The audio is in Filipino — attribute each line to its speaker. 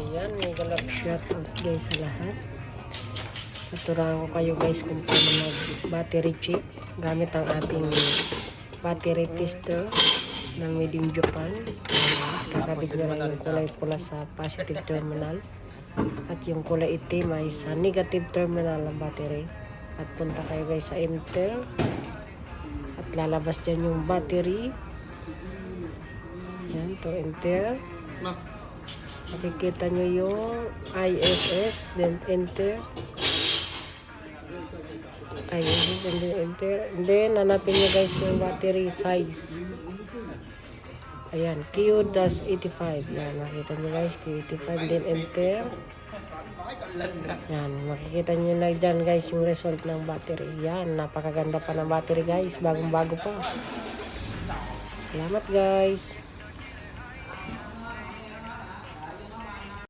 Speaker 1: Ayan, mega love shoutout guys sa lahat. Tuturuan ko kayo guys kung paano mag battery check gamit ang ating battery tester ng Made in Japan. Guys, kakabit nyo lang yung kulay pula sa positive terminal at yung kulay itim ay sa negative terminal ng battery. At punta kayo guys sa enter at lalabas dyan yung battery. Yan, to enter. Makikita nyo yung ISS, then enter. ISS, and then enter. And then, hanapin nyo guys yung battery size. Ayan, Q-85. Yan, makikita nyo guys, Q-85, then enter. Yan, makikita nyo na dyan guys yung result ng battery. Yan, napakaganda pa ng battery guys, bagong bago pa. Salamat guys.